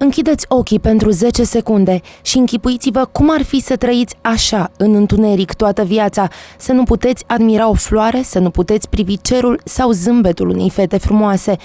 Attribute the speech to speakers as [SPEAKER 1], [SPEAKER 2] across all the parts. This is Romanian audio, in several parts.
[SPEAKER 1] Închideți ochii pentru 10 secunde și închipuiți-vă cum ar fi să trăiți așa, în întuneric, toată viața, să nu puteți admira o floare, să nu puteți privi cerul sau zâmbetul unei fete frumoase.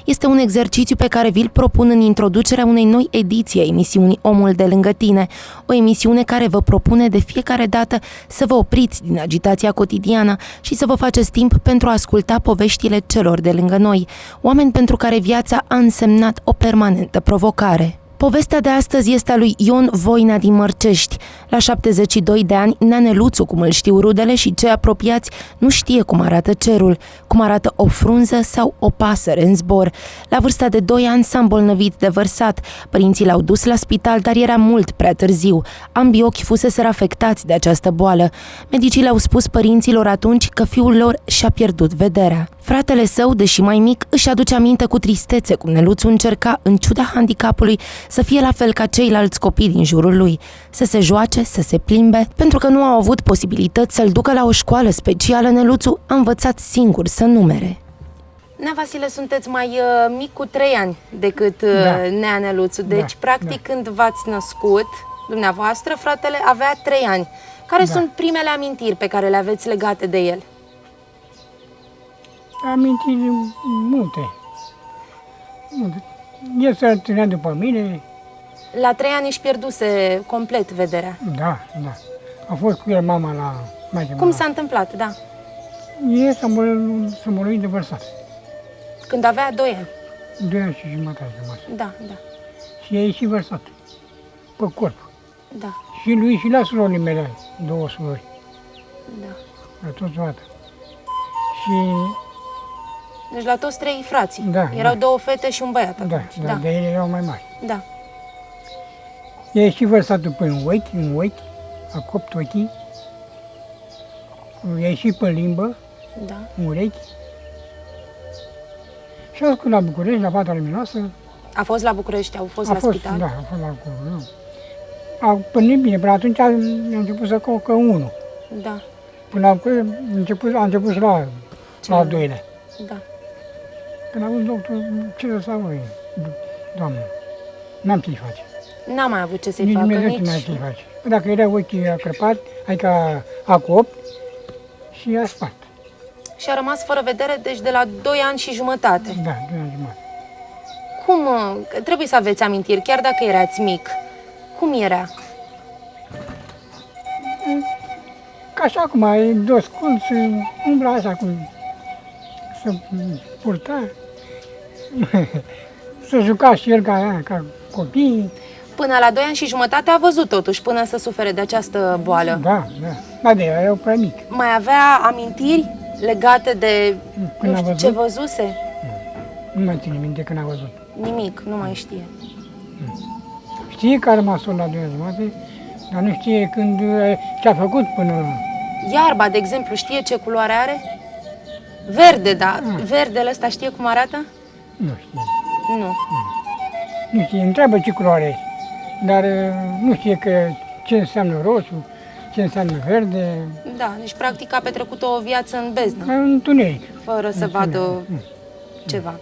[SPEAKER 1] Este un exercițiu pe care vi-l propun în introducerea unei noi ediții a emisiunii Omul de lângă tine, o emisiune care vă propune de fiecare dată să vă opriți din agitația cotidiană și să vă faceți timp pentru a asculta poveștile celor de lângă noi, oameni pentru care viața a însemnat o permanentă provocare. Povestea de astăzi este a lui Ion Voina din Mărcești. La 72 de ani, Neaneluțu, cum îl știu rudele și cei apropiați, nu știe cum arată cerul, cum arată o frunză sau o pasăre în zbor. La vârsta de 2 ani s-a îmbolnăvit de vărsat. Părinții l-au dus la spital, dar era mult prea târziu. Ambii ochi fuseseră afectați de această boală. Medicii le-au spus părinților atunci că fiul lor și-a pierdut vederea. Fratele său, deși mai mic, își aduce aminte cu tristețe cum Neluțu încerca, în ciuda handicapului, să fie la fel ca ceilalți copii din jurul lui, să se joace, să se plimbe. Pentru că nu au avut posibilități să-l ducă la o școală specială, Neluțu a învățat singur să numere. Nea Vasile, sunteți mai mic cu 3 ani decât Nea Neluțu. Deci, practic, când v-ați născut, dumneavoastră, fratele avea 3 ani. Care sunt primele amintiri pe care le aveți legate de el?
[SPEAKER 2] Amintiri multe. El se ținea după mine.
[SPEAKER 1] La 3 ani își pierduse complet vederea.
[SPEAKER 2] Da. A fost cu el mama la mai
[SPEAKER 1] Cum s-a întâmplat, da?
[SPEAKER 2] El s-a îmbolnăvit de vărsat.
[SPEAKER 1] Când avea 2 ani.
[SPEAKER 2] 2 ani și jumătate.
[SPEAKER 1] Da.
[SPEAKER 2] Și a ieșit vărsat pe corp.
[SPEAKER 1] Da.
[SPEAKER 2] Și lui și la surorile mele, 2 surori.
[SPEAKER 1] Da.
[SPEAKER 2] La toți toată. Și
[SPEAKER 1] Deci la toți 3 frații.
[SPEAKER 2] Da,
[SPEAKER 1] Erau 2 fete și un băiat atunci.
[SPEAKER 2] da, de ele erau mai mari.
[SPEAKER 1] Da.
[SPEAKER 2] I-a ieșit vărsatul până în ochi, a copt ochii, i-a ieșit pe limbă, în urechi. Și au fost la București, la Fata Luminoasă.
[SPEAKER 1] A fost la București, au fost la spital?
[SPEAKER 2] Da, a fost la București. A pânit bine, până atunci a început să cocă unul.
[SPEAKER 1] Da.
[SPEAKER 2] Până la București a început și la al doilea.
[SPEAKER 1] Da.
[SPEAKER 2] Când a văzut doctorul, ce să fac, doamnă, n-am ce-i face.
[SPEAKER 1] N-a mai avut ce să-i facă, nici...
[SPEAKER 2] Nici n-ai ce-i face. Dacă era ochii crăpat, adică a copt și a spart.
[SPEAKER 1] Și a rămas fără vedere, deci de la 2 ani și jumătate.
[SPEAKER 2] Da, 2 ani și jumătate.
[SPEAKER 1] Cum? Că trebuie să aveți amintiri, chiar dacă erați mic. Cum era?
[SPEAKER 2] Ca așa cum ai doscul, umbla așa cum să purta, să juca și el ca copii.
[SPEAKER 1] Până la 2 ani și jumătate a văzut totuși, până să sufere de această boală.
[SPEAKER 2] Da. Dar de era prea mic.
[SPEAKER 1] Mai avea amintiri legate de,
[SPEAKER 2] Când
[SPEAKER 1] nu
[SPEAKER 2] a
[SPEAKER 1] știu,
[SPEAKER 2] văzut?
[SPEAKER 1] ce văzuse?
[SPEAKER 2] Nu mai ține minte când a văzut.
[SPEAKER 1] Nimic, nu mai știe.
[SPEAKER 2] Știe că a rămas la 2 ani jumate, dar nu știe când, ce a făcut până...
[SPEAKER 1] Iarba, de exemplu, știe ce culoare are? Verde, da. Verdele ăsta știe cum arată?
[SPEAKER 2] Nu știe.
[SPEAKER 1] Nu.
[SPEAKER 2] Nu știe, întreabă ce culoare e, dar nu știe că ce înseamnă roșu, ce înseamnă verde.
[SPEAKER 1] Da, deci practic a petrecut o viață în beznă,
[SPEAKER 2] În întuneric.
[SPEAKER 1] fără să vadă ceva.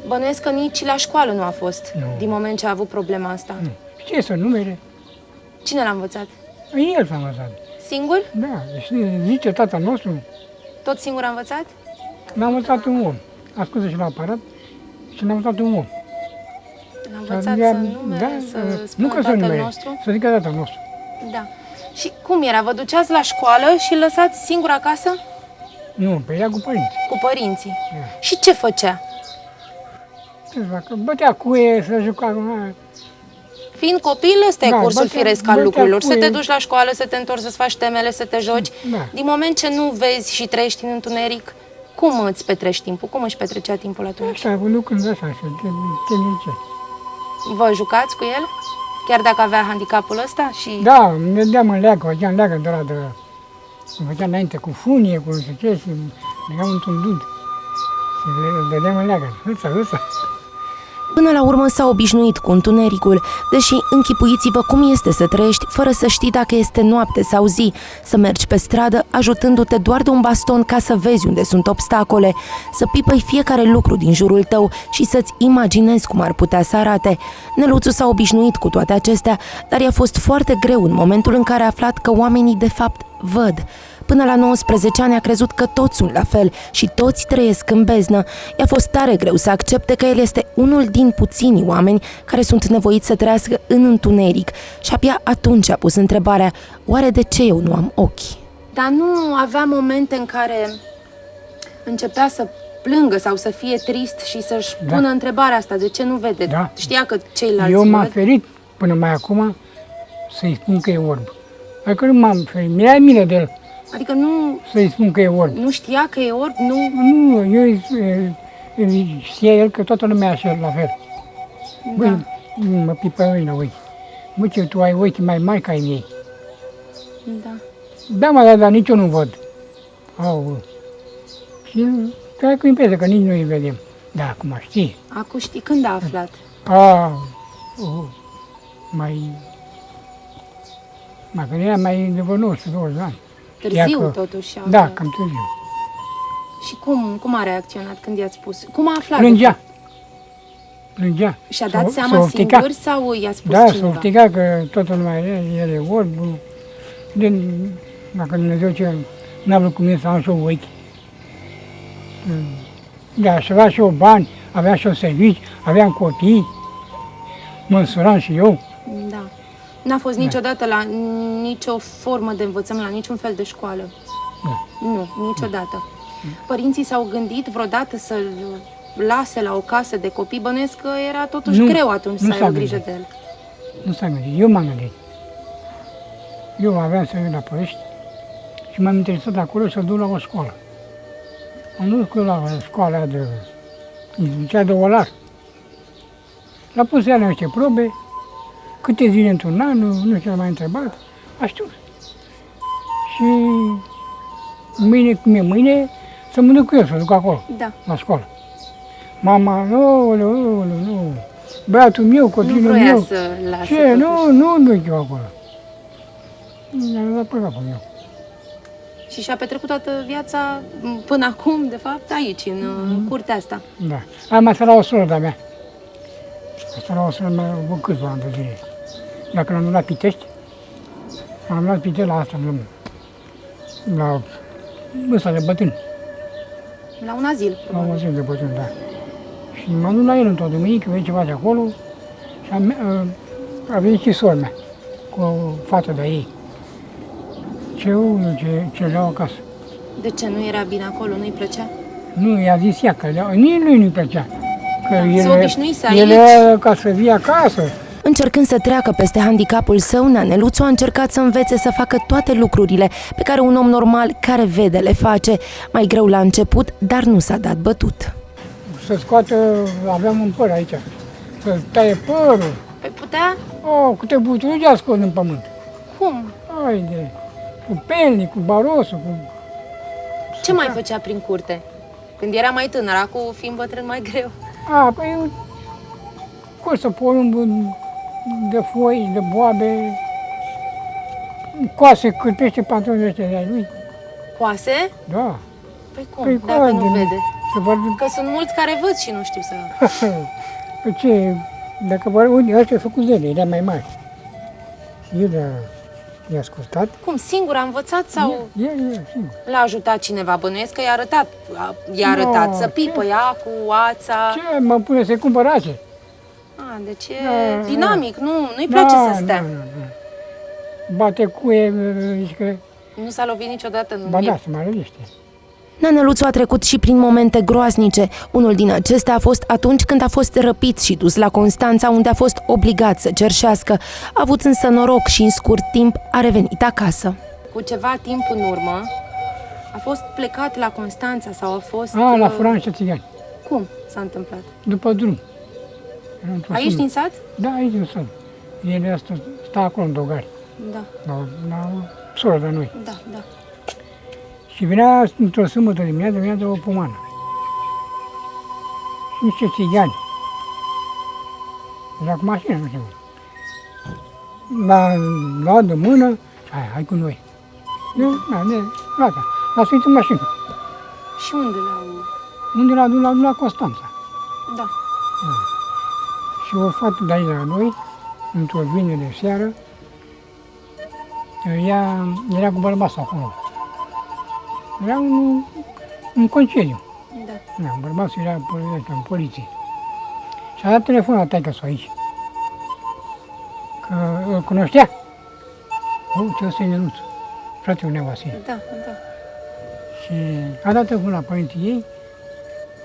[SPEAKER 1] Bănuiesc că nici la școală nu a fost, din moment ce a avut problema asta.
[SPEAKER 2] Știe să numere.
[SPEAKER 1] Cine l-a învățat?
[SPEAKER 2] El s-a învățat.
[SPEAKER 1] Singur?
[SPEAKER 2] Da, zice tata nostru,
[SPEAKER 1] Tot singur a învățat?
[SPEAKER 2] l-a învățat un om. A scos și la aparat și l-a învățat un om.
[SPEAKER 1] L-a învățat să numere, să spună tatăl nostru?
[SPEAKER 2] Să zică tatăl nostru.
[SPEAKER 1] Da. Și cum era? Vă duceați la școală și îl lăsați singur acasă?
[SPEAKER 2] Nu, pe ea cu părinții.
[SPEAKER 1] Cu părinții. Și ce făcea?
[SPEAKER 2] Ce să facă? Bătea cuie, să juca.
[SPEAKER 1] Fiind copil, ăsta e cursul firesc al lucrurilor. Să te
[SPEAKER 2] cuie.
[SPEAKER 1] duci la școală, să te întorci, să-ți faci temele, să te joci.
[SPEAKER 2] Da.
[SPEAKER 1] Din moment ce nu vezi și trăiești în întuneric, cum îți petreci timpul? Cum își petrecea timpul atunci?
[SPEAKER 2] Așa, lucrând așa, te zice.
[SPEAKER 1] Vă jucați cu el? Chiar dacă avea handicapul ăsta? Și...
[SPEAKER 2] Da, ne dădeam în leagă, făceam leagă de la de... Făceam înainte cu funie, cu nu știu ce, și legeam într-un dud. Și îl dădeam în leagă, hâța.
[SPEAKER 1] Până la urmă s-a obișnuit cu întunericul, deși închipuiți-vă cum este să trăiești fără să știi dacă este noapte sau zi, să mergi pe stradă ajutându-te doar de un baston ca să vezi unde sunt obstacole, să pipăi fiecare lucru din jurul tău și să-ți imaginezi cum ar putea să arate. Neluțu s-a obișnuit cu toate acestea, dar i-a fost foarte greu în momentul în care a aflat că oamenii de fapt văd. Până la 19 ani a crezut că toți sunt la fel și toți trăiesc în beznă. I-a fost tare greu să accepte că el este unul din puținii oameni care sunt nevoiți să trăiască în întuneric și abia atunci a pus întrebarea: oare de ce eu nu am ochi? Dar nu avea momente în care începea să plângă sau să fie trist și să-și pună întrebarea asta, de ce nu vede?
[SPEAKER 2] Da.
[SPEAKER 1] Știa că ceilalți
[SPEAKER 2] Eu m-am
[SPEAKER 1] văd?
[SPEAKER 2] ferit până mai acum să-i spun că e orb. Adică nu m-am ferit, mi-era milă de el
[SPEAKER 1] Adică nu,
[SPEAKER 2] să-i spun că e orb.
[SPEAKER 1] nu știa că e orb? Nu.
[SPEAKER 2] Nu, eu știa el că toată lumea așa la fel. Băi, mă pipăi în ochi. Bă, ce tu ai ochi mai mari ca ai mei.
[SPEAKER 1] Da.
[SPEAKER 2] Da, mă, dar nici eu nu văd. Au. Și stai cu impresia că nici nu îi vedem. Da, acum știi.
[SPEAKER 1] Acum știi când a aflat?
[SPEAKER 2] Mai când era mai de vreo 19-20 de ani.
[SPEAKER 1] Târziu,
[SPEAKER 2] că-
[SPEAKER 1] totuși. a
[SPEAKER 2] Da,
[SPEAKER 1] aflat.
[SPEAKER 2] cam târziu.
[SPEAKER 1] Și cum a reacționat când i-ați spus? Cum a aflat?
[SPEAKER 2] Plângea. Plângea.
[SPEAKER 1] Și-a dat
[SPEAKER 2] S-a
[SPEAKER 1] seama
[SPEAKER 2] ofticat.
[SPEAKER 1] singur sau i-a spus
[SPEAKER 2] Da, s-a
[SPEAKER 1] cineva?
[SPEAKER 2] ofticat că toată lumea el e orb. Dacă Dumnezeu ce n-a vrut cu mine să am și eu ochi. Da, și avea și eu bani, avea și eu servici, aveam copii, mă însuram și eu.
[SPEAKER 1] Da. N-a fost niciodată la nicio formă de învățământ, la niciun fel de școală? Nu, niciodată. Părinții s-au gândit vreodată să-l lase la o casă de copii? Bănuiesc că era totuși
[SPEAKER 2] Nu,
[SPEAKER 1] greu atunci
[SPEAKER 2] nu
[SPEAKER 1] să ai
[SPEAKER 2] s-a
[SPEAKER 1] o grijă
[SPEAKER 2] gândit.
[SPEAKER 1] de el.
[SPEAKER 2] Nu s-a gândit, eu m-am gândit. Eu aveam să vin la Părești și m-am interesat acolo să duc la o școală. Am dus cu el la școala de cea de olar. L-a pus ea la niște probe, câte zile într-un an, nu știu, m-a întrebat, a știut. Și mâine, cum e mâine, să mă duc cu el, să duc acolo,
[SPEAKER 1] Da.
[SPEAKER 2] la școală. Mama, nu, băiatul meu,
[SPEAKER 1] Nu
[SPEAKER 2] copilul
[SPEAKER 1] vroia
[SPEAKER 2] meu,
[SPEAKER 1] să lase
[SPEAKER 2] ce,
[SPEAKER 1] totuși.
[SPEAKER 2] nu duc eu acolo. Mi-a dat pe capul meu.
[SPEAKER 1] Și și-a petrecut toată viața, până acum, de fapt, aici, în curtea asta.
[SPEAKER 2] Da. Am asta la o soră de-a mea. Asta la o soră mea, câțiva ani de zile. Dacă l-am luat Pitești, am luat Pitești la asta, la ăsta de bătrân,
[SPEAKER 1] La un azil.
[SPEAKER 2] la un zi de bătrân, da. Și m-am dus la el într-o duminică, vezi ceva de acolo, și a venit și sora mea, cu o fată de ei. Ce le-au acasă.
[SPEAKER 1] De ce nu era bine acolo? Nu-i plăcea?
[SPEAKER 2] Nu, i-a zis ea că nici lui nu-i plăcea. Că
[SPEAKER 1] Se obișnuise aici.
[SPEAKER 2] ele ca să vii acasă.
[SPEAKER 1] Încercând să treacă peste handicapul său, Neaneluțu a încercat să învețe să facă toate lucrurile pe care un om normal care vede le face. Mai greu la început, dar nu s-a dat bătut.
[SPEAKER 2] Să scoată, aveam un păr aici, să taie părul.
[SPEAKER 1] Păi putea?
[SPEAKER 2] Câte buturi a scos în pământ.
[SPEAKER 1] Cum?
[SPEAKER 2] Haide, cu pelnic, cu barosul, cu...
[SPEAKER 1] Ce mai făcea prin curte? Când era mai tânăr, acum fiind bătrân mai greu.
[SPEAKER 2] Păi, corsă porumbul de foi, de boabe, coase, cârpește pantalonii ăștia de-ai lui.
[SPEAKER 1] Coase?
[SPEAKER 2] Da.
[SPEAKER 1] Păi cum,
[SPEAKER 2] Păi
[SPEAKER 1] dacă nu vede?
[SPEAKER 2] Să văd,
[SPEAKER 1] Că sunt mulți care văd și nu știu să...
[SPEAKER 2] pe ce, dacă văd, unii ăștia făcut de ele, era mai mari. El i-a scurtat.
[SPEAKER 1] Cum, singur a învățat sau
[SPEAKER 2] El, singur.
[SPEAKER 1] l-a ajutat cineva? Bănuiesc că i-a arătat să pipă ea cu ața.
[SPEAKER 2] Ce, mă pune să-i cumpăr ace?
[SPEAKER 1] Deci e
[SPEAKER 2] Da,
[SPEAKER 1] dinamic, nu-i place să stea.
[SPEAKER 2] Bate cuie, zici că...
[SPEAKER 1] Nu s-a lovit niciodată în
[SPEAKER 2] Ba
[SPEAKER 1] viață.
[SPEAKER 2] da, se mai rădește.
[SPEAKER 1] Neaneluțu a trecut și prin momente groaznice. Unul din acestea a fost atunci când a fost răpit și dus la Constanța, unde a fost obligat să cerșească. A avut însă noroc și în scurt timp a revenit acasă. Cu ceva timp în urmă a fost plecat la Constanța sau a fost...
[SPEAKER 2] La Furan și Țigani,
[SPEAKER 1] Cum s-a întâmplat?
[SPEAKER 2] după drum. Era într-o
[SPEAKER 1] Aici
[SPEAKER 2] sâmbătă.
[SPEAKER 1] din sat?
[SPEAKER 2] Da, aici din sat. El sta acolo în Dogari,
[SPEAKER 1] Da,
[SPEAKER 2] la soră de noi.
[SPEAKER 1] da, da.
[SPEAKER 2] Și venea într-o sâmbătă dimineața, venea de o pomană. Și niște țigani. Era cu mașină, nu știu. M-a luat de mână și hai cu noi. Eu, gata, l-a suit în mașină.
[SPEAKER 1] Și unde l-au...
[SPEAKER 2] Unde l-a dus la Constanța.
[SPEAKER 1] Da.
[SPEAKER 2] Și o fată de aici la noi, într-o vinere seară, ea era cu bărbatul acolo. Era un concediu.
[SPEAKER 1] Da.
[SPEAKER 2] Da, bărbatul era în poliție. Și a dat telefon la taică-s aici. Că îl cunoștea. Ce ăsta e Neluț, fratele meu Vasile.
[SPEAKER 1] Da, da.
[SPEAKER 2] Și a dat telefon la părinții ei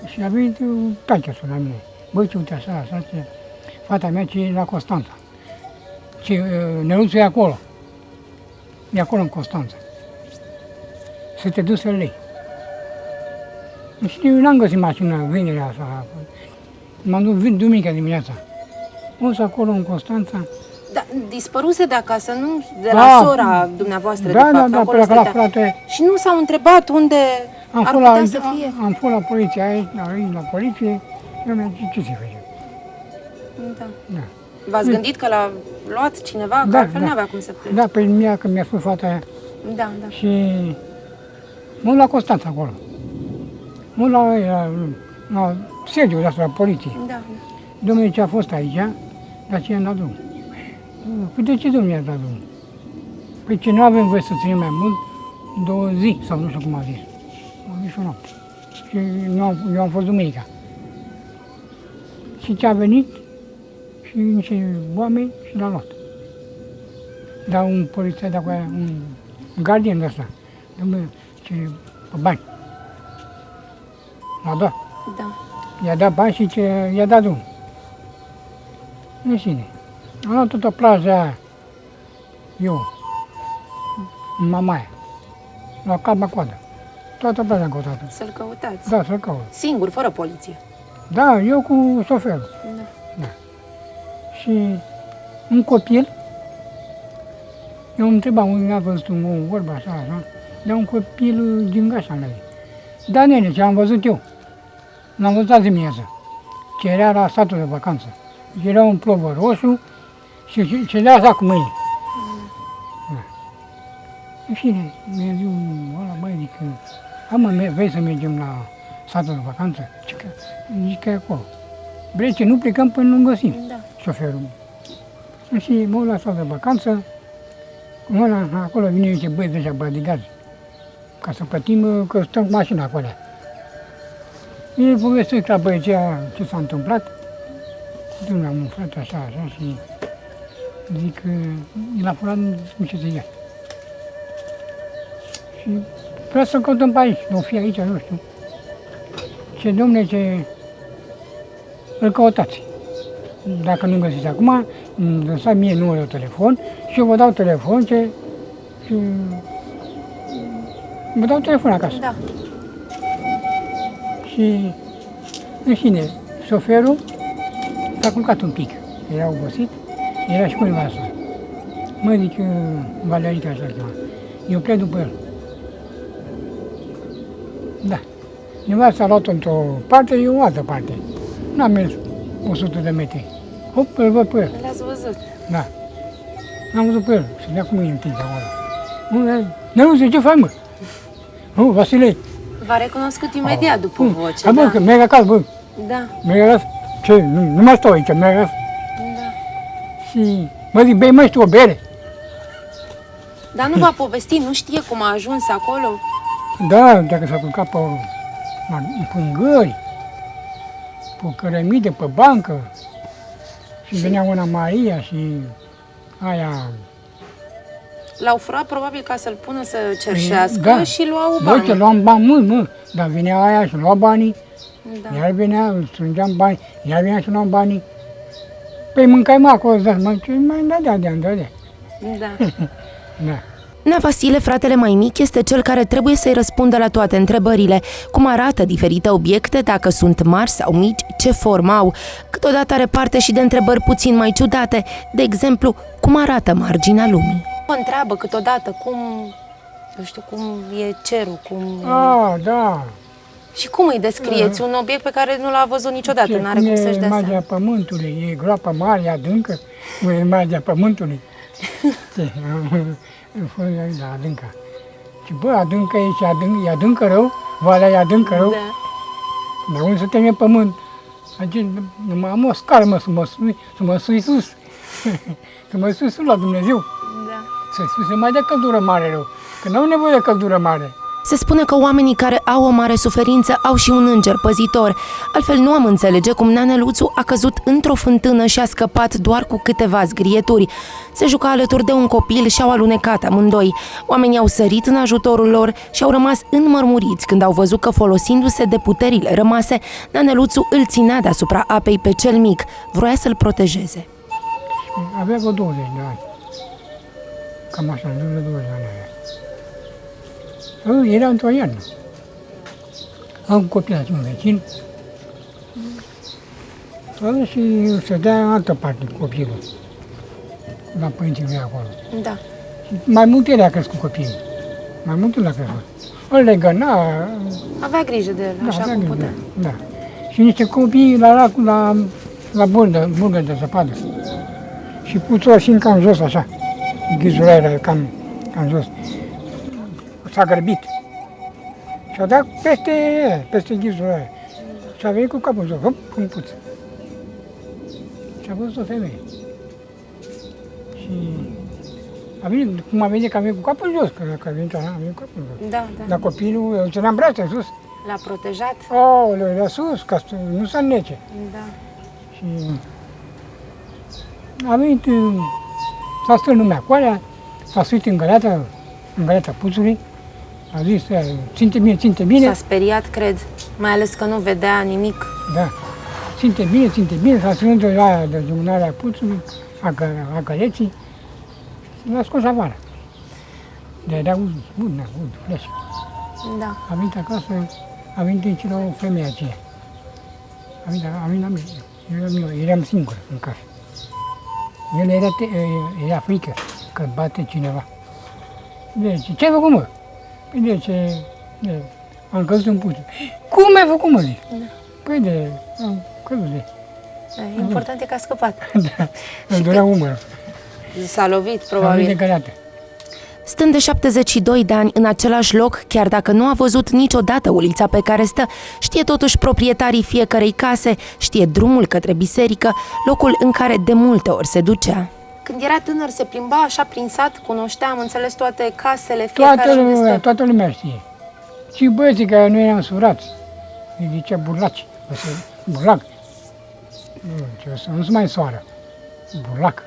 [SPEAKER 2] și a venit taică-sul la mine. Băi, ce uite așa, ce fata mea ce e la Constanța. Ce Neluțul e acolo. E acolo în Constanța. Să te duci să-l lei. Și eu n-am găsit mașina vinerea asta. M-am dus duminica dimineața. O să acolo în Constanța.
[SPEAKER 1] Da, dispăruse de acasă, nu? De la sora dumneavoastră, de fapt.
[SPEAKER 2] Da,
[SPEAKER 1] acolo
[SPEAKER 2] pleca la
[SPEAKER 1] stătea.
[SPEAKER 2] frate.
[SPEAKER 1] Și nu s-au întrebat unde ar putea să fie?
[SPEAKER 2] Am fost la poliție aici, la poliție. Eu mi-am zis, ce se face?
[SPEAKER 1] Da.
[SPEAKER 2] Da.
[SPEAKER 1] V-ați gândit că l-a luat cineva? Că altfel n-avea cum să plece.
[SPEAKER 2] Da, pe mine, că mi-a spus fata aia.
[SPEAKER 1] Da, da.
[SPEAKER 2] Și mă la Constanța acolo. Mă la sediul de asta, la poliție.
[SPEAKER 1] Da.
[SPEAKER 2] Domnule, ce a fost aici, dar ce i-am dat drumul? Păi de ce domnule i-a dat drumul? Păi ce nu avem voie să ținem mai mult, 2 zi, sau nu știu cum a zis. Am zis o noapte. Și eu am fost duminica. Și ce a venit, și niște oameni și l-a luat. Dar un polițai de acolo, un gardian de ăsta, domnule, ce, pe bani. L-a dat.
[SPEAKER 1] Da.
[SPEAKER 2] I-a dat bani și ce i-a dat drumul. În sine. Am luat toată plaja aia, eu, în Mamaia, la Cap-Coadă. Toată plaja am căutat.
[SPEAKER 1] Să-l căutați.
[SPEAKER 2] Da, să-l caut.
[SPEAKER 1] Singur, fără poliție.
[SPEAKER 2] Da, eu cu șoferul.
[SPEAKER 1] Da.
[SPEAKER 2] Și un copil, eu îmi întrebam unde mi-a văzut un vorba așa, dar un copil din Gașa la ei. Da, nene, ce am văzut eu. L-am văzut azi dimineață, ce era la satul de vacanță. Era un plovăr roșu și cedea așa cu mâini. Da. În fine, mi-a zis ăla, băi, adică, vrei să mergem la satul de vacanță? Zic că e acolo. Vrei ce nu plecăm până nu găsim,
[SPEAKER 1] Da.
[SPEAKER 2] șoferul. Și mă uit la satul de vacanță, acolo vine niște băieți ăștia bădigazi, ca să plătim, că stăm cu mașina acolo. Îi povestesc la băieții ce s-a întâmplat. Dom'le, am un frate așa și zic că el a furat în ce se ia. Și vreau să-l căutăm pe aici, nu fi aici, nu știu. Ce dom'le, ce îl căutați. Dacă nu găsiți acum, îmi lăsați mie numărul de telefon și eu vă dau telefon și vă dau telefon acasă.
[SPEAKER 1] Da.
[SPEAKER 2] Și, în fine, șoferul s-a culcat un pic, era obosit, era și cu nevasta. Mă, zic, Valerica așa ceva, eu plec după el. Da. Nevasta a luat-o într-o parte, eu o altă parte. N-am mers 100 de metri. Hop, îl văd pe el.
[SPEAKER 1] L-ați văzut.
[SPEAKER 2] Da. L-am văzut pe el, se dea cu mâini întins acolo. Năluțe, ce faci, mă? Vasile.
[SPEAKER 1] V-a recunoscut imediat după voce,
[SPEAKER 2] Bă, că merg acasă, bă.
[SPEAKER 1] Da.
[SPEAKER 2] Merg acasă. Ce? Nu mai stau aici, merg acasă.
[SPEAKER 1] Da.
[SPEAKER 2] Și mă zic, bei mai știu o bere?
[SPEAKER 1] Dar nu v-a povestit, nu știe cum a ajuns acolo?
[SPEAKER 2] Da, dacă s-a culcat pe pângări, pe cărămide, pe bancă. Și venea una Maria și aia...
[SPEAKER 1] L-au furat probabil ca să-l pună să cerșească și luau
[SPEAKER 2] Bă,
[SPEAKER 1] bani.
[SPEAKER 2] că luam bani mult, mă. Dar venea aia și lua banii,
[SPEAKER 1] Da.
[SPEAKER 2] iar venea, îl strângeam bani, iar venea și luam banii. Păi mâncai mă acolo, dar mă, ce mai dădea.
[SPEAKER 1] Da.
[SPEAKER 2] Da.
[SPEAKER 1] Nea Vasile, fratele mai mic, este cel care trebuie să-i răspundă la toate întrebările. Cum arată diferite obiecte, dacă sunt mari sau mici, ce formă au. Câteodată are parte și de întrebări puțin mai ciudate. De exemplu, cum arată marginea lumii. Mă întreabă câteodată cum, nu știu, cum e cerul, cum...
[SPEAKER 2] Ah, da.
[SPEAKER 1] Și cum îi descrieți? Un obiect pe care nu l-a văzut niciodată, n-are cum să-și dea
[SPEAKER 2] imaginea
[SPEAKER 1] seama.
[SPEAKER 2] pământului, e groapă mare, adâncă, cu imaginea pământului. Da, adâncă. Și bă, adâncă e și adâncă, e adâncă rău, valea e adâncă rău,
[SPEAKER 1] Da.
[SPEAKER 2] dar unde să termine pământ? Adică, numai am o scară, mă, să mă sui sus. Să mă sui sus la Dumnezeu.
[SPEAKER 1] Da.
[SPEAKER 2] Să mai de căldură mare rău, că n-au nevoie de căldură mare.
[SPEAKER 1] Se spune că oamenii care au o mare suferință au și un înger păzitor. Altfel nu am înțelege cum Naneluțu a căzut într-o fântână și a scăpat doar cu câteva zgrieturi. Se juca alături de un copil și au alunecat amândoi. Oamenii au sărit în ajutorul lor și au rămas înmărmuriți când au văzut că, folosindu-se de puterile rămase, Naneluțu îl ținea deasupra apei pe cel mic. Vroia să-l protejeze.
[SPEAKER 2] Avea vreo 20 de ani. Cam așa, în jur de 20 de ani avea. Era într-o iarnă. Am un copil aici, un vecin. Și se dea în altă parte copilul. La părinții lui acolo.
[SPEAKER 1] Da.
[SPEAKER 2] Și mai mult el a crescut copilul. Mai mult el a crescut. Îl legăna.
[SPEAKER 1] Avea grijă de el, așa
[SPEAKER 2] avea
[SPEAKER 1] cum
[SPEAKER 2] grijă,
[SPEAKER 1] putea.
[SPEAKER 2] Da. Și niște copii la burgă de zăpadă. Și pus-o așa cam jos, așa. Ghizul era cam jos. S-a grăbit. Și a dat peste ghizul ăla. Și a venit cu capul jos, hop, cum puț. Și a văzut o femeie. Și a venit, cum a venit, că a venit cu capul jos, că a venit așa, a venit cu capul jos.
[SPEAKER 1] Da, da.
[SPEAKER 2] Dar copilul îl ținea în brațe sus.
[SPEAKER 1] L-a protejat?
[SPEAKER 2] Aoleu, era sus, ca să nu se înnece.
[SPEAKER 1] Da.
[SPEAKER 2] Și a venit, s-a strâns lumea cu alea, s-a suit în găleata puțului, a zis, ținte bine,
[SPEAKER 1] S-a speriat, cred, mai ales că nu vedea nimic.
[SPEAKER 2] da, ținte bine, s-a strâns de aia de jumănarea puțului, a găleții, și l-a scos afară. De era ud, fleș.
[SPEAKER 1] Da.
[SPEAKER 2] A venit acasă, a venit în cine o femeie aceea. A venit la mine, eram singur în casă. El era frică că bate cineva. Deci, ce ai făcut, mă? Păi am căzut în puț. Cum ai făcut, mă, zic? Păi am căzut de.
[SPEAKER 1] Important e că a scăpat.
[SPEAKER 2] Da, îmi durea umărul.
[SPEAKER 1] S-a lovit,
[SPEAKER 2] Am venit de
[SPEAKER 1] probabil.
[SPEAKER 2] găleată.
[SPEAKER 1] Stând de 72 de ani în același loc, chiar dacă nu a văzut niciodată ulița pe care stă, știe totuși proprietarii fiecărei case, știe drumul către biserică, locul în care de multe ori se ducea. Când era tânăr, se plimba așa prin sat, cunoștea, am înțeles, toate casele,
[SPEAKER 2] Toată lumea știe. Și băieții care nu eram surați, îi zicea burlaci. Burlac. Nu se mai soară. Burlac.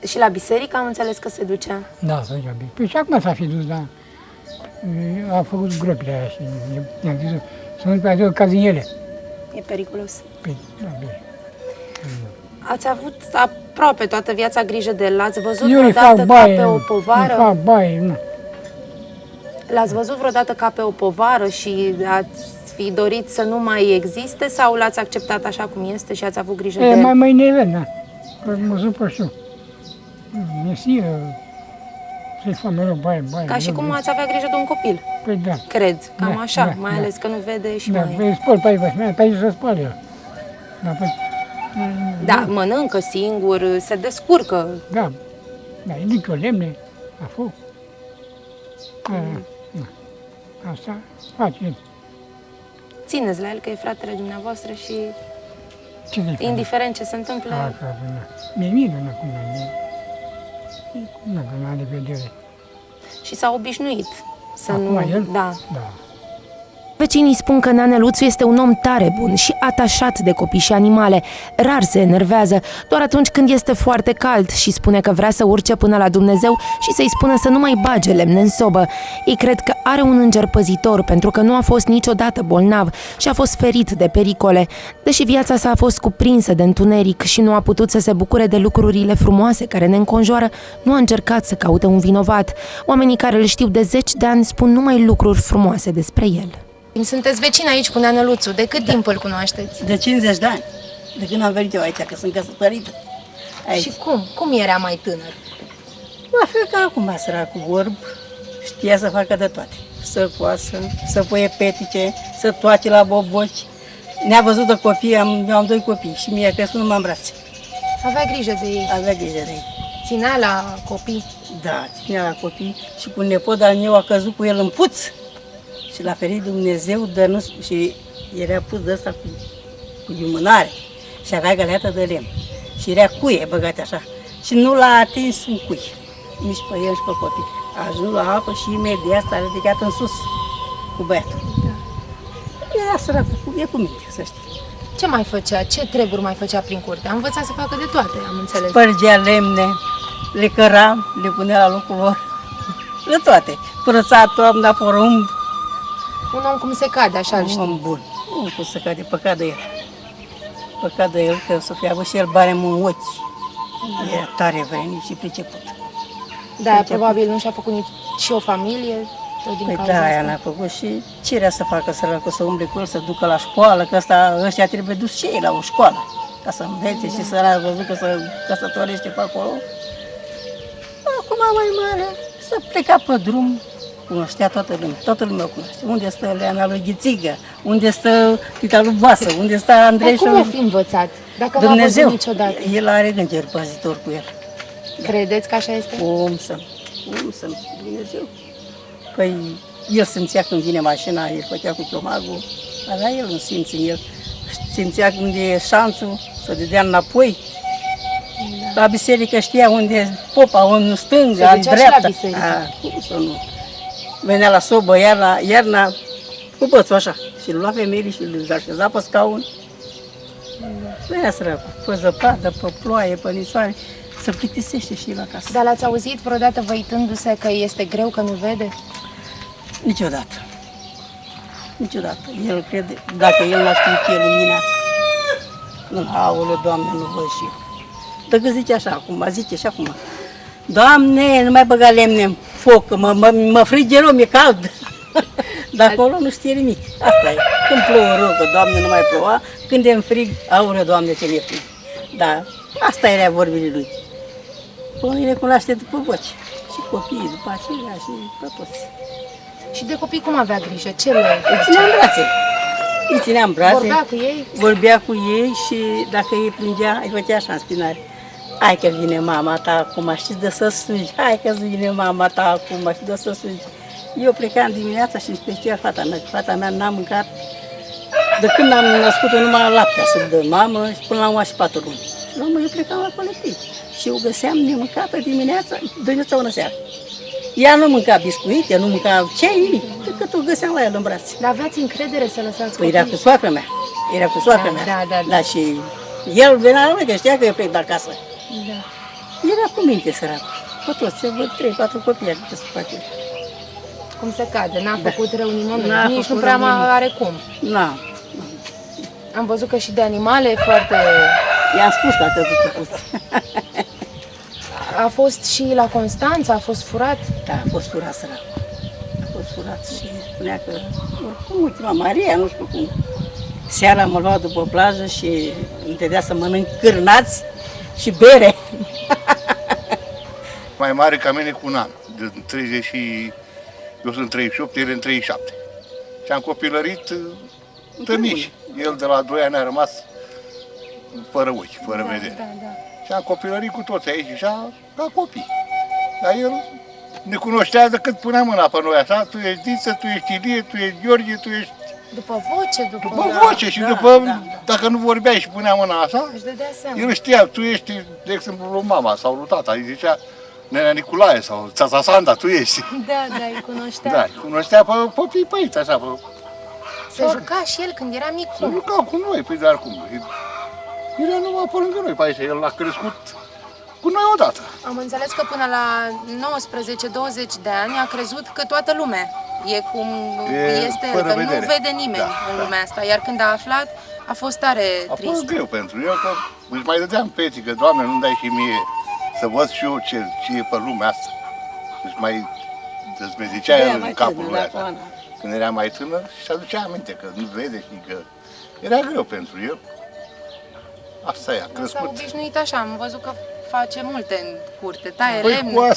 [SPEAKER 1] Și la biserică am înțeles că se ducea.
[SPEAKER 2] Da, să zicea bine. Păi și acum s-a fi dus, dar a făcut gropile aia și i-am zis să nu-i pe ca din ele.
[SPEAKER 1] E periculos.
[SPEAKER 2] Păi, da, bine.
[SPEAKER 1] Ați avut aproape toată viața grijă de el. L-ați văzut
[SPEAKER 2] Eu îi
[SPEAKER 1] vreodată
[SPEAKER 2] fac baie,
[SPEAKER 1] ca pe o
[SPEAKER 2] îi
[SPEAKER 1] povară?
[SPEAKER 2] fac baie, nu.
[SPEAKER 1] L-ați văzut vreodată ca pe o povară și ați fi dorit să nu mai existe sau l-ați acceptat așa cum este și ați avut grijă de el?
[SPEAKER 2] Mai mâine, da. Că mă supă și eu. Mesie, să-i fac mereu baie.
[SPEAKER 1] Ca și cum ați avea grijă de un copil,
[SPEAKER 2] Păi da.
[SPEAKER 1] cred, cam
[SPEAKER 2] Da,
[SPEAKER 1] așa,
[SPEAKER 2] da,
[SPEAKER 1] mai
[SPEAKER 2] da.
[SPEAKER 1] ales că nu vede și
[SPEAKER 2] Da,
[SPEAKER 1] mai...
[SPEAKER 2] păi spăl pe aici, pe aici să spăl el. Da, păi,
[SPEAKER 1] Da, mănâncă singur, se descurcă.
[SPEAKER 2] da, ridic o lemne, la foc. Asta face el.
[SPEAKER 1] Țineți la el că e fratele dumneavoastră și
[SPEAKER 2] Ce de fac?
[SPEAKER 1] indiferent ce se întâmplă,
[SPEAKER 2] Mi-e milă, acum, nu, că n-are vedere.
[SPEAKER 1] și s-a obișnuit să
[SPEAKER 2] Acum
[SPEAKER 1] nu...
[SPEAKER 2] el?
[SPEAKER 1] Da.
[SPEAKER 2] Da.
[SPEAKER 1] Vecinii spun că Naneluțu este un om tare bun și atașat de copii și animale. Rar se enervează, doar atunci când este foarte cald și spune că vrea să urce până la Dumnezeu și să-i spună să nu mai bage lemne în sobă. Ei cred că are un înger păzitor pentru că nu a fost niciodată bolnav și a fost ferit de pericole. Deși viața sa a fost cuprinsă de întuneric și nu a putut să se bucure de lucrurile frumoase care ne înconjoară, nu a încercat să caute un vinovat. Oamenii care îl știu de 10 de ani spun numai lucruri frumoase despre el. Sunteți vecini aici cu Naneluțu. De cât timp îl cunoașteți?
[SPEAKER 3] De 50 de ani, de când am venit eu aici, că sunt căsătorită. Aici.
[SPEAKER 1] Și cum? Cum era mai tânăr?
[SPEAKER 3] La fel ca acum, săracul orb, știa să facă de toate. să coasă, să puie petice, să toate la boboci. Ne-a văzut de copii, eu am 2 copii și mi-a crescut numai în brațe.
[SPEAKER 1] Avea grijă de ei.
[SPEAKER 3] Avea grijă de ei.
[SPEAKER 1] Ținea la copii.
[SPEAKER 3] Da, ținea la copii și cu nepot al meu a căzut cu el în puț. Și l-a ferit Dumnezeu de nu, și era pus de ăsta cu lumânare și avea găleată de lemn. Și era cuie băgate așa. Și nu l-a atins un cui, nici pe el, nici pe copii. A ajuns la apă și imediat s-a ridicat în sus cu băiatul.
[SPEAKER 1] Da.
[SPEAKER 3] Era sărac, e cu minte, să știi.
[SPEAKER 1] Ce mai făcea? Ce treburi mai făcea prin curte? A învățat să facă de toate, am înțeles.
[SPEAKER 3] Spărgea lemne, le căra, le punea la locul lor. De toate. Curăța toamna, porumb.
[SPEAKER 1] Un om cum se cade, așa îl
[SPEAKER 3] Un
[SPEAKER 1] știi.
[SPEAKER 3] om bun. Nu cum să cade, păcat de el. Păcat de el că să fie avut și el barem în ochi. Era tare vrenic și priceput.
[SPEAKER 1] Da, probabil nu și-a făcut nici și o familie, tot din
[SPEAKER 3] Păi
[SPEAKER 1] cauza
[SPEAKER 3] da, aia
[SPEAKER 1] asta.
[SPEAKER 3] n-a făcut și ce era să facă săracul, să umble cu el, să ducă la școală, că ăștia trebuie dus și ei la o școală, ca să învețe și să a văzut că se căsătorește pe acolo. Acum mai mare, să pleca pe drum, cunoștea toată lumea o cunoaște. Unde stă Leana lui Ghițigă, unde stă tita lui Vasă, unde stă Andrei
[SPEAKER 1] Dar cum o fi învățat? Dacă nu a
[SPEAKER 3] Dumnezeu,
[SPEAKER 1] văzut niciodată.
[SPEAKER 3] el are înger păzitor cu el.
[SPEAKER 1] Credeți că așa este?
[SPEAKER 3] Cum să Dumnezeu. Păi el simțea când vine mașina, el făcea cu ciomagul, avea el un simț în el. Simțea unde e șanțul, să dădea înapoi.
[SPEAKER 1] Da.
[SPEAKER 3] La biserică știa unde e popa, unde în stânga,
[SPEAKER 1] Se
[SPEAKER 3] în
[SPEAKER 1] ducea și
[SPEAKER 3] dreapta.
[SPEAKER 1] la biserică.
[SPEAKER 3] Cum să nu? Venea la sobă iarna cu bățul așa și îl lua femeile și îl așeza pe scaun. Venea săracul, pe zăpadă, pe ploaie, pe nisoare, se plictisește și el acasă.
[SPEAKER 1] Dar l-ați auzit vreodată văitându-se că este greu, că nu vede?
[SPEAKER 3] Niciodată. Niciodată. El crede, dacă el n-a știut că e lumina, nu, aoleu, Doamne, nu văd și eu. Dacă zice așa acum, zice și acum, Doamne, nu mai băga lemne în foc, că mă frige rău, mi-e cald. Dar acolo nu știe nimic. Asta e. Când plouă rău, că Doamne nu mai ploua, când e în frig, aoleu, Doamne, ce mi-e frig. Da, asta era vorbile lui. Până îi recunoaște după voce. Și copiii după aceea și pe toți.
[SPEAKER 1] Și de copii cum avea grijă? Ce le
[SPEAKER 3] Îi ținea în brațe. Îi ținea în brațe.
[SPEAKER 1] vorbea cu ei?
[SPEAKER 3] Vorbea cu ei și dacă ei plângea, îi făcea așa în spinare. Hai că vine mama ta acum, știi de să sugi. Hai că vine mama ta acum, știi de să sugi. Eu plecam dimineața și în special fata mea. Fata mea n-a mâncat. De când am născut-o numai laptea sub de mamă și până la 14 luni. Și la urmă eu plecam la colectiv. Și eu găseam nemâncată dimineața, dimineața până seara. Ea nu mânca biscuit, ea nu mânca ceai, nimic. Decât o găseam la el în brațe.
[SPEAKER 1] Dar aveați încredere să lăsați
[SPEAKER 3] Păi
[SPEAKER 1] copiii?
[SPEAKER 3] era cu soacră mea. Era cu soacră
[SPEAKER 1] Da,
[SPEAKER 3] mea.
[SPEAKER 1] da.
[SPEAKER 3] Da, și el venea la mine, că știa că eu plec de acasă.
[SPEAKER 1] Da.
[SPEAKER 3] Era cu minte sărac. Pe toți, se văd 3-4 copii, adică să fac el.
[SPEAKER 1] Cum se cade, n-a făcut rău nimănui,
[SPEAKER 3] N-a
[SPEAKER 1] nici nu
[SPEAKER 3] făcut
[SPEAKER 1] prea
[SPEAKER 3] rău nimănui.
[SPEAKER 1] are cum.
[SPEAKER 3] Na,
[SPEAKER 1] Am văzut că și de animale foarte...
[SPEAKER 3] i-am spus că a căzut cu puț.
[SPEAKER 1] A fost și la Constanța, a fost furat.
[SPEAKER 3] Da, a fost furat sărac. A fost furat și spunea că, oricum, ultima Maria, nu știu cum. Seara mă lua după plajă și îmi dădea să mănânc cârnați și bere.
[SPEAKER 4] Mai mare ca mine cu un an, de 30 și... Eu sunt 38, el în 37. Și am copilărit de mici. El de la 2 ani a rămas fără ochi, fără vedere.
[SPEAKER 1] Da.
[SPEAKER 4] Și am copilărit cu toți aici, așa, ca copii. Dar el ne cunoștea decât punea mâna pe noi, așa, tu ești Diță, tu ești Ilie, tu ești Gheorghe, tu ești...
[SPEAKER 1] După voce,
[SPEAKER 4] După voce și după, dacă nu vorbeai și punea mâna așa,
[SPEAKER 1] Își dădea seama.
[SPEAKER 4] el știa, tu ești, de exemplu, lui mama sau lui tata, îi zicea Nenea Nicolae sau Țața Sanda, tu ești.
[SPEAKER 1] Da, îi cunoștea.
[SPEAKER 4] Da, cunoștea pe copii pe aici, așa, pe...
[SPEAKER 1] Se juca și el când era mic.
[SPEAKER 4] Se jucau cu noi, păi dar cum? Era numai pe lângă noi pe aici, el a crescut cu noi odată.
[SPEAKER 1] Am înțeles că până la 19-20 de ani a crezut că toată lumea e cum este,
[SPEAKER 4] fără
[SPEAKER 1] că
[SPEAKER 4] vedere.
[SPEAKER 1] nu vede nimeni în
[SPEAKER 4] Da.
[SPEAKER 1] lumea asta. Iar când a aflat, a fost tare
[SPEAKER 4] A
[SPEAKER 1] trist.
[SPEAKER 4] fost greu pentru el, că își mai dădeam peții, că Doamne, nu-mi dai și mie să văd și eu ce e pe lumea asta. Deci mai dezmedicea el în capul lui așa. Când era mai tânăr și aducea aminte că nu vede și că era greu pentru el. Asta e, a
[SPEAKER 1] S-a
[SPEAKER 4] crescut.
[SPEAKER 1] obișnuit așa, am văzut că face multe în curte, taie
[SPEAKER 4] Păi
[SPEAKER 1] lemne,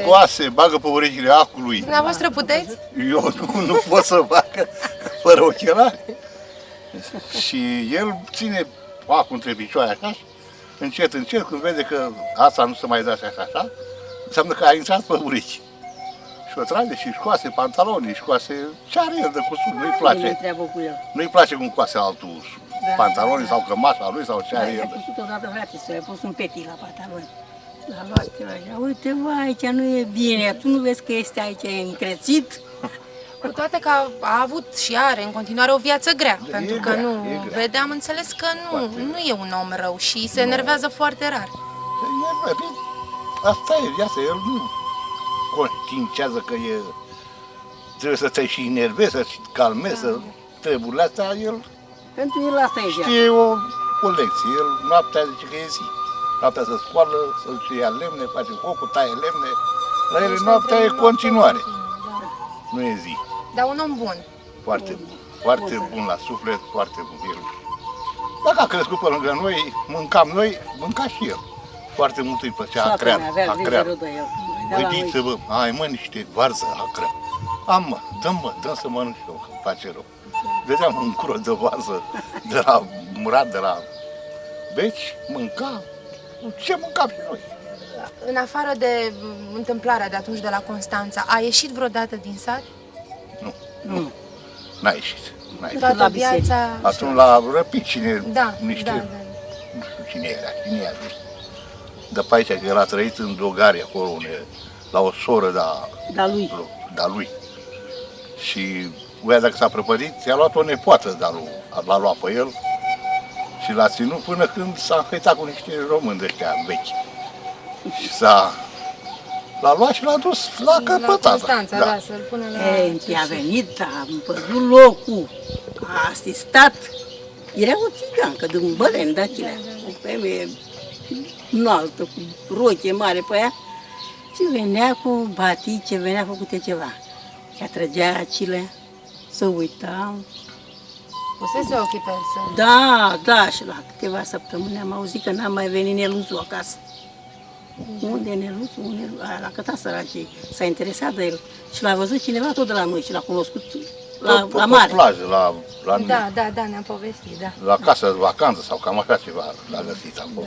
[SPEAKER 4] coase, bagă pe urechile acului.
[SPEAKER 1] Dumneavoastră puteți?
[SPEAKER 4] Eu nu pot să fac fără ochelari. Și el ține acul între picioare așa și încet, când vede că asta nu se mai dă așa, înseamnă că a intrat pe urechi. Și o trage și scoase pantalonii, scoase ce are el de cusut, nu-i place. Nu-i place cum coase altul pantalonii sau cămașa lui sau ce are el.
[SPEAKER 3] A pus odată, frate, să-i pus un petit la pantaloni. L-a luat el așa, uite, vai, aici nu e bine, tu nu vezi că este aici încrețit?
[SPEAKER 1] Cu toate că a avut și are în continuare o viață grea, pentru că
[SPEAKER 4] grea,
[SPEAKER 1] nu
[SPEAKER 4] e grea.
[SPEAKER 1] vede, am înțeles că
[SPEAKER 4] Foarte
[SPEAKER 1] nu e un om rău și se enervează foarte rar.
[SPEAKER 4] Asta e viața, el nu conștiințează că trebuie să te și enervezi, să te calmezi, să treburile astea, el
[SPEAKER 3] Pentru el asta e viața.
[SPEAKER 4] știe o lecție. El noaptea zice că e zi. Noaptea se scoală, să duce ia lemne, face focul, taie lemne. La el noaptea e continuare, nu e zi.
[SPEAKER 1] Dar un om bun.
[SPEAKER 4] Foarte bun la suflet, foarte bun. El. Dacă a crescut pe lângă noi, mânca și el. Foarte mult îi plăcea acrea. Gândiți-vă, ai mă niște varză acrea. Am mă, dăm să mănânc și eu, că îmi face rău. Vedeam un curo de varză de la murat, de la beci, mânca. Ce mâncam și noi?
[SPEAKER 1] În afară de întâmplarea de atunci de la Constanța, a ieșit vreodată din sat?
[SPEAKER 4] Nu. N-a ieșit.
[SPEAKER 1] Toată
[SPEAKER 3] La biserică.
[SPEAKER 1] viața...
[SPEAKER 4] Atunci l-a răpit niște,
[SPEAKER 1] Da.
[SPEAKER 4] nu știu cine era, cine i-a zis. De pe aici, că el a trăit în Dogari, acolo, la o soră de-a lui. Și uia, dacă s-a prăpădit, i-a luat o nepoată l-a luat pe el și l-a ținut până când s-a înfăitat cu niște români de ăștia vechi. Și l-a luat și l-a dus la căpătată.
[SPEAKER 1] Constanța, da, să-l pună la...
[SPEAKER 3] Ei, a venit, a împădut locul, a asistat. Era o țigancă din Băleni, de acelea, o femeie înaltă, cu roche mare pe ea. Și venea cu batice, venea cu câte ceva. Și atrăgea acile, să uitam.
[SPEAKER 1] Pusese ochii pe el să...
[SPEAKER 3] Da, și la câteva săptămâni am auzit că n-a mai venit Neluțu acasă. Unde e Neluțu? La căta săracii. S-a interesat de el și l-a văzut cineva tot de la noi și l-a cunoscut la mare.
[SPEAKER 4] Pe plajă, la
[SPEAKER 1] Da, ne-am povestit, da.
[SPEAKER 4] la casă de vacanță sau cam așa ceva l-a găsit acolo.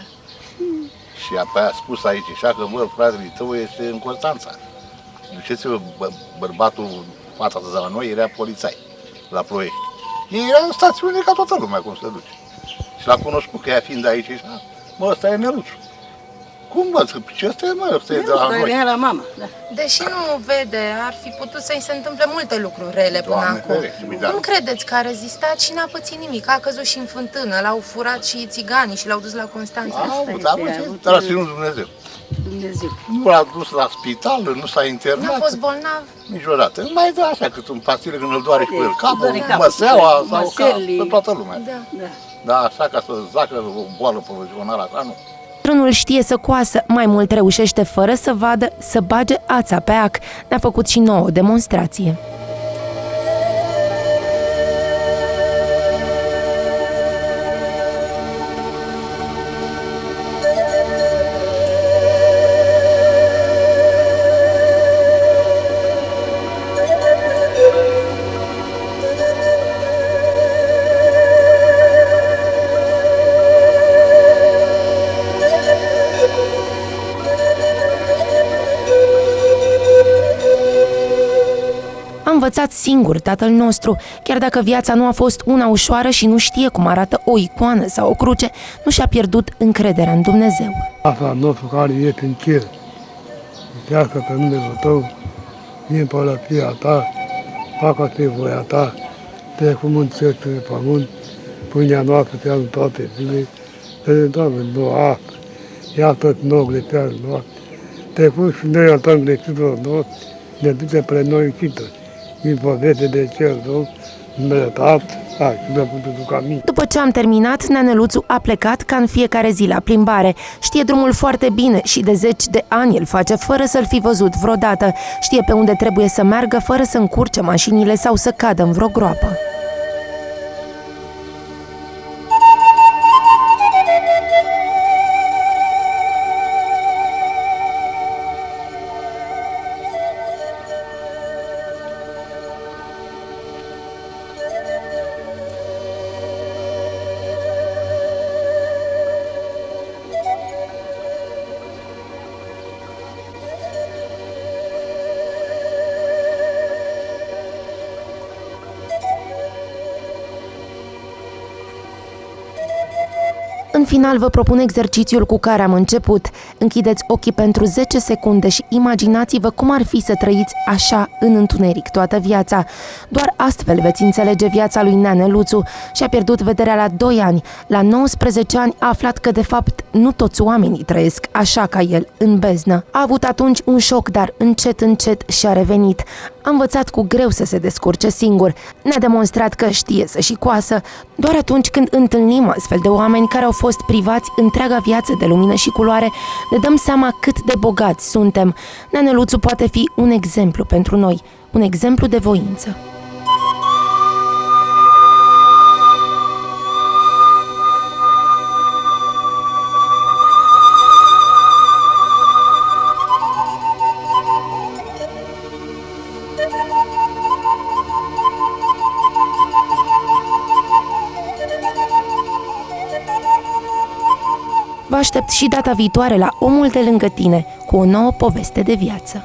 [SPEAKER 4] Și apoi a spus aici, așa că, mă, fratele tău este în Constanța. Duceți-vă, bărbatul, fata de la noi, era polițai la Ploiești. Ei era în stațiune ca toată lumea, cum se duce. Și l-a cunoscut, că ea fiind aici, și așa, mă, ăsta e Neluțu. Cum, mă, ce ăsta e, mă, ăsta e de la noi.
[SPEAKER 3] Venea la mama, da.
[SPEAKER 1] Deși nu vede, ar fi putut să-i se întâmple multe lucruri rele până
[SPEAKER 4] Doamne
[SPEAKER 1] acum.
[SPEAKER 4] ferește, da.
[SPEAKER 1] Cum credeți că a rezistat și n-a pățit nimic? A căzut și în fântână, l-au furat și țiganii și l-au dus la Constanța.
[SPEAKER 4] Dar a ținut Dumnezeu.
[SPEAKER 3] Dumnezeu.
[SPEAKER 4] Nu l-a dus la spital, nu s-a internat.
[SPEAKER 1] N-a fost bolnav?
[SPEAKER 4] Niciodată. Mai dă așa, cât un pastile când îl doare și pe el capul,
[SPEAKER 3] doare capul,
[SPEAKER 4] măseaua sau
[SPEAKER 3] măselii.
[SPEAKER 4] pe toată lumea.
[SPEAKER 1] Da.
[SPEAKER 4] Da, așa ca să zacă o boală profesională, așa nu.
[SPEAKER 1] Bătrânul știe să coasă, mai mult reușește fără să vadă să bage ața pe ac. Ne-a făcut și nouă o demonstrație. A învățat singur Tatăl nostru, chiar dacă viața nu a fost una ușoară și nu știe cum arată o icoană sau o cruce, nu și-a pierdut încrederea în Dumnezeu.
[SPEAKER 2] Tatăl nostru care e prin cer, zicească pe numele Tău, vie împărăția Ta, facă-te voia Ta, precum în cer și pe pământ, pâinea noastră cea în toate zile, să ne dăm nouă astăzi, iată-ți nouă greșeala noastră, precum și noi iertăm greșitelor noștri, ne duce pre noi închită, izbăvește de cel rău, numele Tatăl, și de Putut Duc, amin.
[SPEAKER 1] După ce am terminat, Neneluțu a plecat ca în fiecare zi la plimbare. Știe drumul foarte bine și de 10 de ani îl face fără să-l fi văzut vreodată. Știe pe unde trebuie să meargă fără să încurce mașinile sau să cadă în vreo groapă. În final vă propun exercițiul cu care am început. Închideți ochii pentru 10 secunde și imaginați-vă cum ar fi să trăiți așa în întuneric toată viața. Doar astfel veți înțelege viața lui Neaneluțu. Și-a pierdut vederea la 2 ani. La 19 ani a aflat că de fapt nu toți oamenii trăiesc așa ca el, în beznă. A avut atunci un șoc, dar încet și-a revenit. A învățat cu greu să se descurce singur. Ne-a demonstrat că știe să și coasă. Doar atunci când întâlnim astfel de oameni care au fost privați întreaga viață de lumină și culoare, ne dăm seama cât de bogați suntem. Neaneluțu poate fi un exemplu pentru noi, un exemplu de voință. Vă aștept și data viitoare la Omul de lângă tine cu o nouă poveste de viață.